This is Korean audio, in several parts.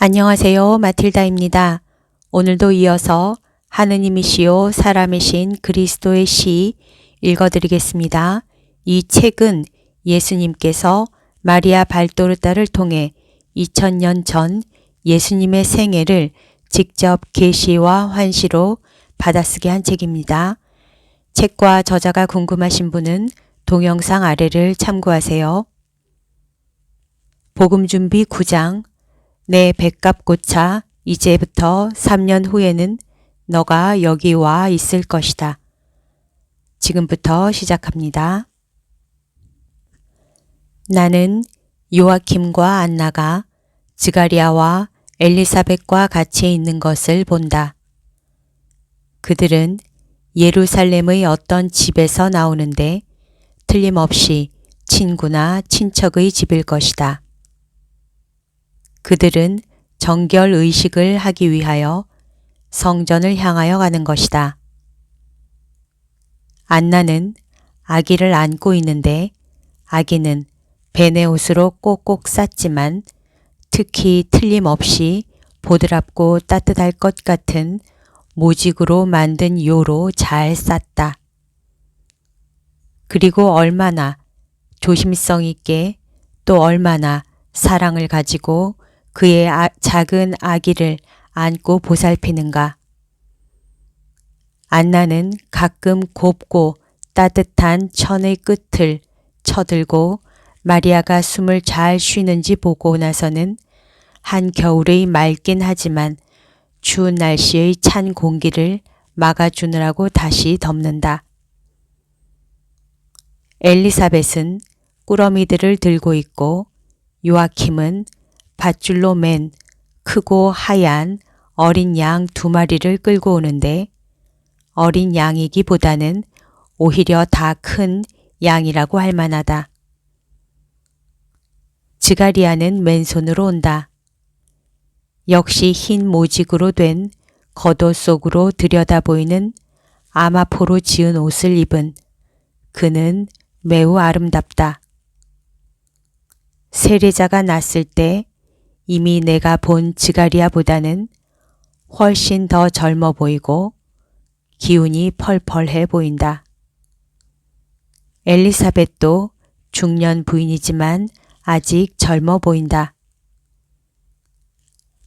안녕하세요. 마틸다입니다. 오늘도 이어서 하느님이시요 사람이신 그리스도의 시 읽어드리겠습니다. 이 책은 예수님께서 마리아 발도르다를 통해 2000년 전 예수님의 생애를 직접 계시와 환시로 받아쓰게 한 책입니다. 책과 저자가 궁금하신 분은 동영상 아래를 참고하세요. 복음준비 9장 내 백갑고차 이제부터 3년 후에는 너가 여기 와 있을 것이다. 지금부터 시작합니다. 나는 요아킴과 안나가 스가랴와 엘리사벳과 같이 있는 것을 본다. 그들은 예루살렘의 어떤 집에서 나오는데 틀림없이 친구나 친척의 집일 것이다. 그들은 정결 의식을 하기 위하여 성전을 향하여 가는 것이다. 안나는 아기를 안고 있는데 아기는 베네 옷으로 꼭꼭 쌌지만 특히 틀림없이 보드랍고 따뜻할 것 같은 모직으로 만든 요로 잘 쌌다. 그리고 얼마나 조심성 있게 또 얼마나 사랑을 가지고 그의 작은 아기를 안고 보살피는가. 안나는 가끔 곱고 따뜻한 천의 끝을 쳐들고 마리아가 숨을 잘 쉬는지 보고 나서는 한겨울의 맑긴 하지만 추운 날씨의 찬 공기를 막아주느라고 다시 덮는다. 엘리사벳은 꾸러미들을 들고 있고 요아킴은 밧줄로 맨 크고 하얀 어린 양 2마리를 끌고 오는데 어린 양이기보다는 오히려 다 큰 양이라고 할 만하다. 스가랴는 맨손으로 온다. 역시 흰 모직으로 된 겉옷 속으로 들여다보이는 아마포로 지은 옷을 입은 그는 매우 아름답다. 세례자가 났을 때 이미 내가 본 스가랴보다는 훨씬 더 젊어 보이고 기운이 펄펄해 보인다. 엘리사벳도 중년 부인이지만 아직 젊어 보인다.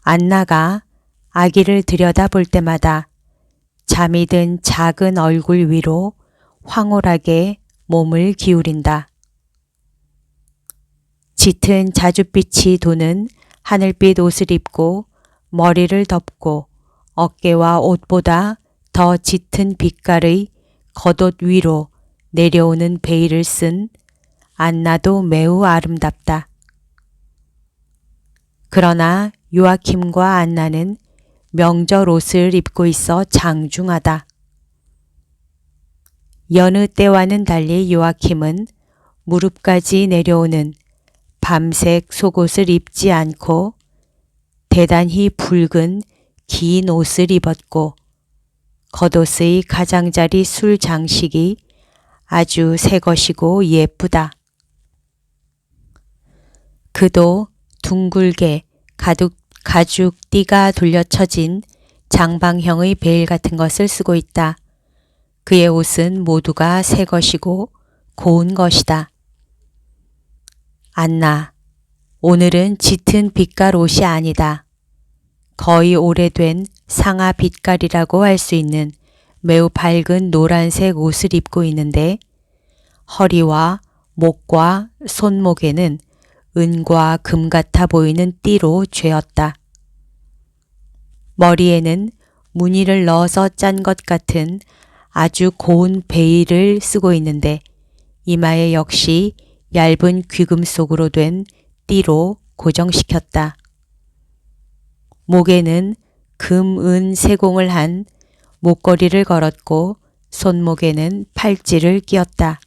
안나가 아기를 들여다볼 때마다 잠이 든 작은 얼굴 위로 황홀하게 몸을 기울인다. 짙은 자줏빛이 도는 하늘빛 옷을 입고 머리를 덮고 어깨와 옷보다 더 짙은 빛깔의 겉옷 위로 내려오는 베일을 쓴 안나도 매우 아름답다. 그러나 요아킴과 안나는 명절 옷을 입고 있어 장중하다. 여느 때와는 달리 요아킴은 무릎까지 내려오는 밤색 속옷을 입지 않고 대단히 붉은 긴 옷을 입었고 겉옷의 가장자리 술 장식이 아주 새 것이고 예쁘다. 그도 둥글게 가죽 띠가 돌려쳐진 장방형의 베일 같은 것을 쓰고 있다. 그의 옷은 모두가 새 것이고 고운 것이다. 안나, 오늘은 짙은 빛깔 옷이 아니다. 거의 오래된 상아 빛깔이라고 할 수 있는 매우 밝은 노란색 옷을 입고 있는데 허리와 목과 손목에는 은과 금 같아 보이는 띠로 죄었다. 머리에는 무늬를 넣어서 짠 것 같은 아주 고운 베일을 쓰고 있는데 이마에 역시 얇은 귀금속으로 된 띠로 고정시켰다. 목에는 금, 은, 세공을 한 목걸이를 걸었고 손목에는 팔찌를 끼웠다.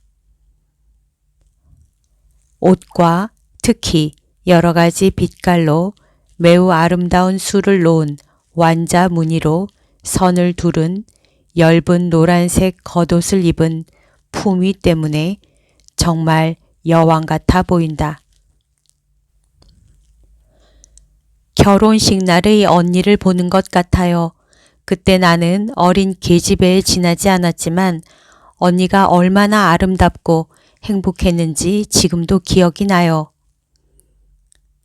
옷과 특히 여러 가지 빛깔로 매우 아름다운 술을 놓은 완자 무늬로 선을 두른 엷은 노란색 겉옷을 입은 품위 때문에 정말 여왕 같아 보인다. 결혼식 날의 언니를 보는 것 같아요. 그때 나는 어린 계집애에 지나지 않았지만 언니가 얼마나 아름답고 행복했는지 지금도 기억이 나요.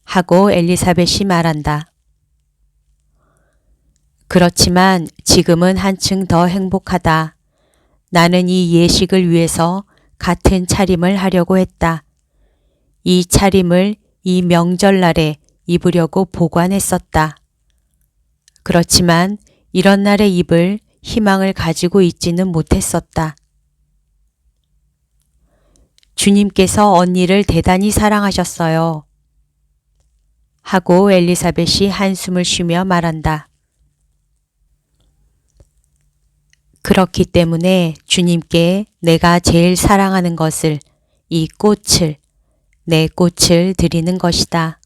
하고 엘리사벳이 말한다. 그렇지만 지금은 한층 더 행복하다. 나는 이 예식을 위해서 같은 차림을 하려고 했다. 이 차림을 이 명절날에 입으려고 보관했었다. 그렇지만 이런 날에 입을 희망을 가지고 있지는 못했었다. 주님께서 언니를 대단히 사랑하셨어요. 하고 엘리사벳이 한숨을 쉬며 말한다. 그렇기 때문에 주님께 내가 제일 사랑하는 것을, 이 꽃을, 내 꽃을 드리는 것이다.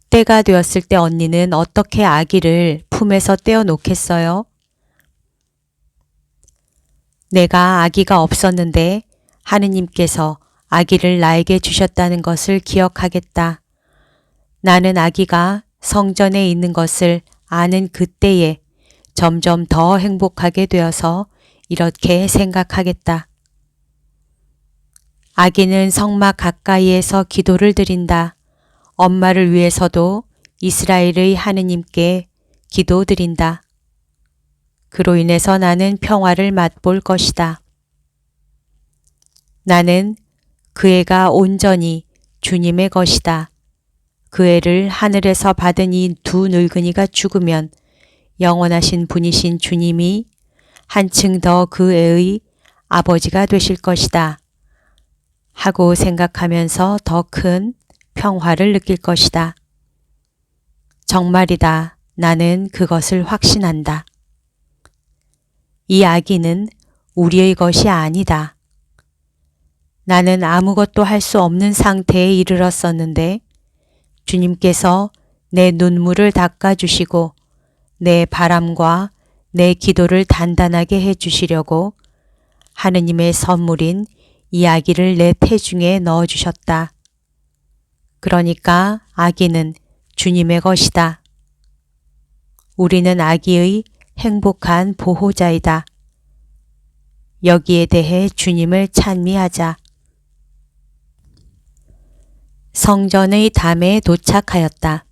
때가 되었을 때 언니는 어떻게 아기를 품에서 떼어놓겠어요? 내가 아기가 없었는데 하느님께서 아기를 나에게 주셨다는 것을 기억하겠다. 나는 아기가 성전에 있는 것을 아는 그때에 점점 더 행복하게 되어서 이렇게 생각하겠다. 아기는 성막 가까이에서 기도를 드린다. 엄마를 위해서도 이스라엘의 하느님께 기도드린다. 그로 인해서 나는 평화를 맛볼 것이다. 나는 그 애가 온전히 주님의 것이다. 그 애를 하늘에서 받은 이 두 늙은이가 죽으면 영원하신 분이신 주님이 한층 더 그 애의 아버지가 되실 것이다. 하고 생각하면서 더 큰 평화를 느낄 것이다. 정말이다. 나는 그것을 확신한다. 이 아기는 우리의 것이 아니다. 나는 아무것도 할 수 없는 상태에 이르렀었는데 주님께서 내 눈물을 닦아주시고 내 바람과 내 기도를 단단하게 해주시려고 하느님의 선물인 이 아기를 내 태중에 넣어주셨다. 그러니까 아기는 주님의 것이다. 우리는 아기의 행복한 보호자이다. 여기에 대해 주님을 찬미하자. 성전의 담에 도착하였다.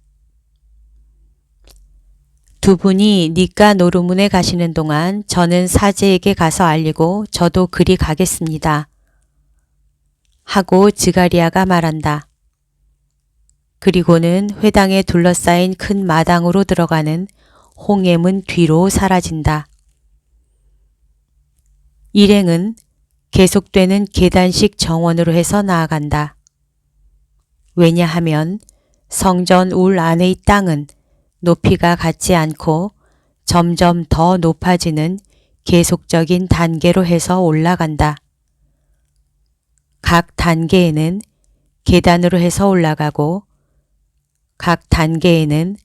두 분이 니까 노루문에 가시는 동안 저는 사제에게 가서 알리고 저도 그리 가겠습니다. 하고 지가리아가 말한다. 그리고는 회당에 둘러싸인 큰 마당으로 들어가는 홍해문 뒤로 사라진다. 일행은 계속되는 계단식 정원으로 해서 나아간다. 왜냐하면 성전 울 안의 땅은 높이가 같지 않고 점점 더 높아지는 계속적인 단계로 해서 올라간다. 각 단계에는 계단으로 해서 올라가고 각 단계에는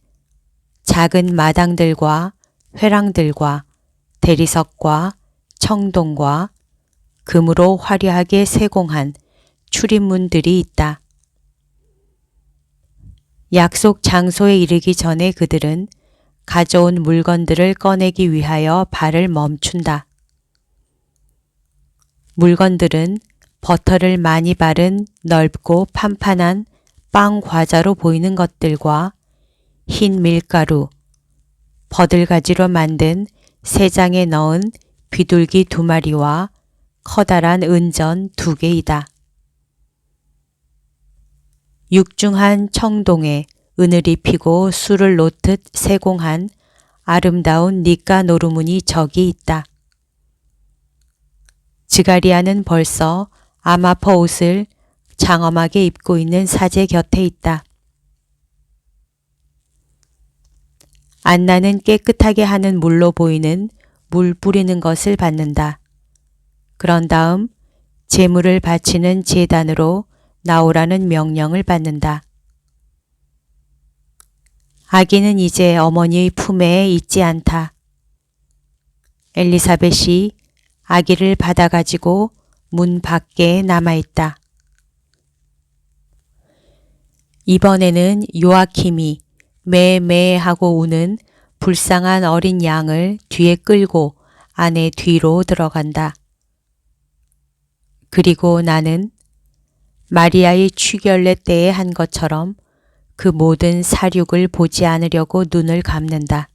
작은 마당들과 회랑들과 대리석과 청동과 금으로 화려하게 세공한 출입문들이 있다. 약속 장소에 이르기 전에 그들은 가져온 물건들을 꺼내기 위하여 발을 멈춘다. 물건들은 버터를 많이 바른 넓고 판판한 빵 과자로 보이는 것들과 흰 밀가루, 버들가지로 만든 3장에 넣은 비둘기 2마리와 커다란 은전 2개이다. 육중한 청동에 은을 입히고 술을 놓듯 세공한 아름다운 니까 노루문이 저기 있다. 지가리아는 벌써 아마퍼 옷을 장엄하게 입고 있는 사제 곁에 있다. 안나는 깨끗하게 하는 물로 보이는 물 뿌리는 것을 받는다. 그런 다음 제물을 바치는 제단으로 나오라는 명령을 받는다. 아기는 이제 어머니의 품에 있지 않다. 엘리사벳이 아기를 받아가지고 문 밖에 남아있다. 이번에는 요아킴이 매매 하고 우는 불쌍한 어린 양을 뒤에 끌고 아내 뒤로 들어간다. 그리고 나는 마리아의 취결례 때에 한 것처럼 그 모든 사륙을 보지 않으려고 눈을 감는다.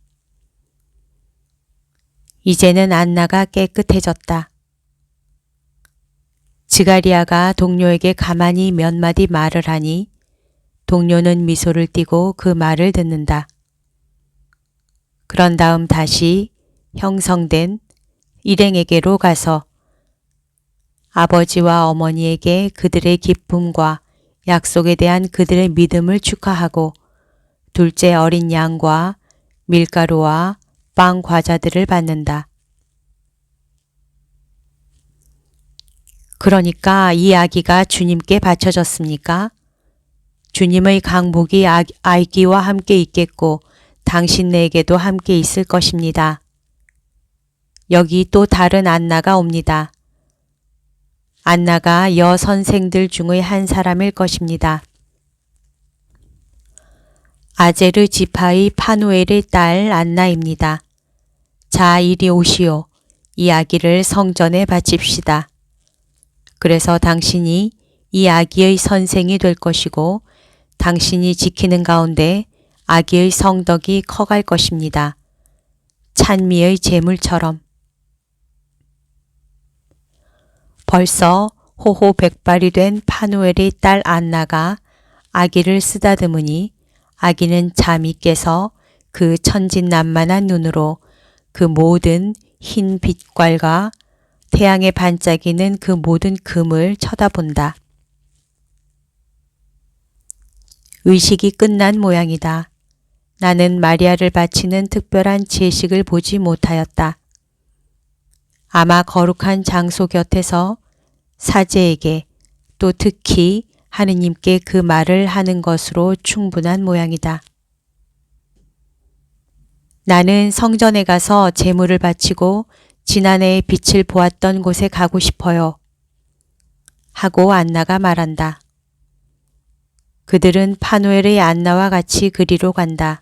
이제는 안나가 깨끗해졌다. 지가리아가 동료에게 가만히 몇 마디 말을 하니 동료는 미소를 띠고 그 말을 듣는다. 그런 다음 다시 형성된 일행에게로 가서 아버지와 어머니에게 그들의 기쁨과 약속에 대한 그들의 믿음을 축하하고 둘째 어린 양과 밀가루와 빵 과자들을 받는다. 그러니까 이 아기가 주님께 바쳐졌습니까? 주님의 강복이 아기와 함께 있겠고 당신네에게도 함께 있을 것입니다. 여기 또 다른 안나가 옵니다. 안나가 여선생들 중의 한 사람일 것입니다. 아제르 지파의 파누엘의 딸 안나입니다. 자, 이리 오시오. 이 아기를 성전에 바칩시다. 그래서 당신이 이 아기의 선생이 될 것이고 당신이 지키는 가운데 아기의 성덕이 커갈 것입니다. 찬미의 제물처럼. 벌써 호호 백발이 된 파누엘의 딸 안나가 아기를 쓰다듬으니 아기는 잠이 깨서 그 천진난만한 눈으로 그 모든 흰 빛깔과 태양에 반짝이는 그 모든 금을 쳐다본다. 의식이 끝난 모양이다. 나는 마리아를 바치는 특별한 제식을 보지 못하였다. 아마 거룩한 장소 곁에서 사제에게 또 특히 하느님께 그 말을 하는 것으로 충분한 모양이다. 나는 성전에 가서 제물을 바치고 지난해의 빛을 보았던 곳에 가고 싶어요. 하고 안나가 말한다. 그들은 파누엘의 안나와 같이 그리로 간다.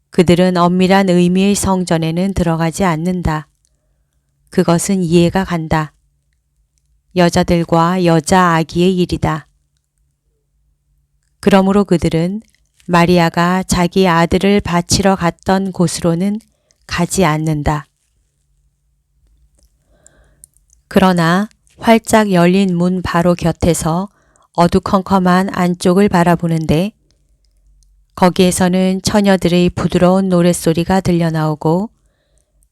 그들은 엄밀한 의미의 성전에는 들어가지 않는다. 그것은 이해가 간다. 여자들과 여자 아기의 일이다. 그러므로 그들은 마리아가 자기 아들을 바치러 갔던 곳으로는 가지 않는다. 그러나 활짝 열린 문 바로 곁에서 어두컴컴한 안쪽을 바라보는데 거기에서는 처녀들의 부드러운 노랫소리가 들려나오고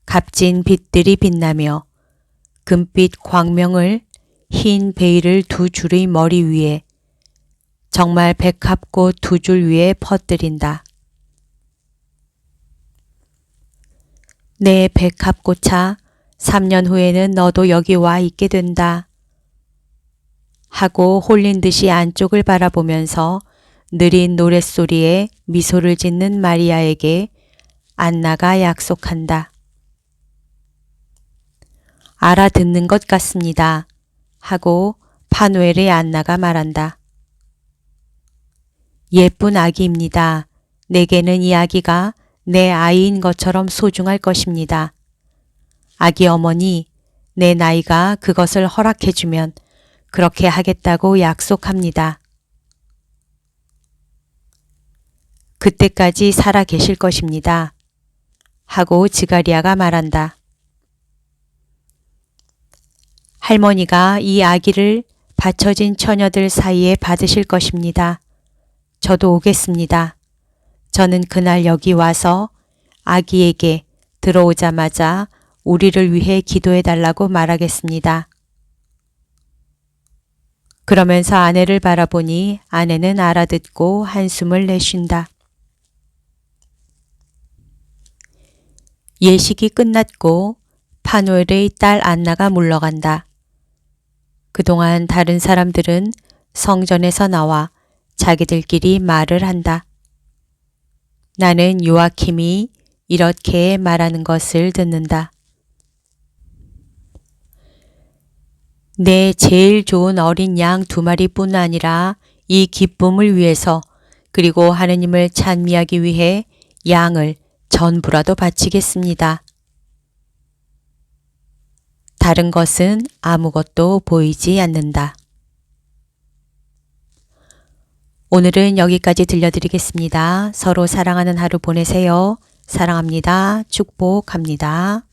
값진 빛들이 빛나며 금빛 광명을 흰 베일을 두 줄의 머리 위에 정말 백합꽃 두 줄 위에 퍼뜨린다. 내 백합꽃아, 3년 후에는 너도 여기 와 있게 된다. 하고 홀린 듯이 안쪽을 바라보면서 느린 노랫소리에 미소를 짓는 마리아에게 안나가 약속한다. 알아듣는 것 같습니다. 하고 파누엘의 안나가 말한다. 예쁜 아기입니다. 내게는 이 아기가 내 아이인 것처럼 소중할 것입니다. 아기 어머니, 내 나이가 그것을 허락해주면 그렇게 하겠다고 약속합니다. 그때까지 살아 계실 것입니다. 하고 지가리아가 말한다. 할머니가 이 아기를 바쳐진 처녀들 사이에 받으실 것입니다. 저도 오겠습니다. 저는 그날 여기 와서 아기에게 들어오자마자 우리를 위해 기도해 달라고 말하겠습니다. 그러면서 아내를 바라보니 아내는 알아듣고 한숨을 내쉰다. 예식이 끝났고 파누엘의 딸 안나가 물러간다. 그동안 다른 사람들은 성전에서 나와 자기들끼리 말을 한다. 나는 요아킴이 이렇게 말하는 것을 듣는다. 내 제일 좋은 어린 양 2마리뿐 아니라 이 기쁨을 위해서 그리고 하느님을 찬미하기 위해 양을 전부라도 바치겠습니다. 다른 것은 아무것도 보이지 않는다. 오늘은 여기까지 들려드리겠습니다. 서로 사랑하는 하루 보내세요. 사랑합니다. 축복합니다.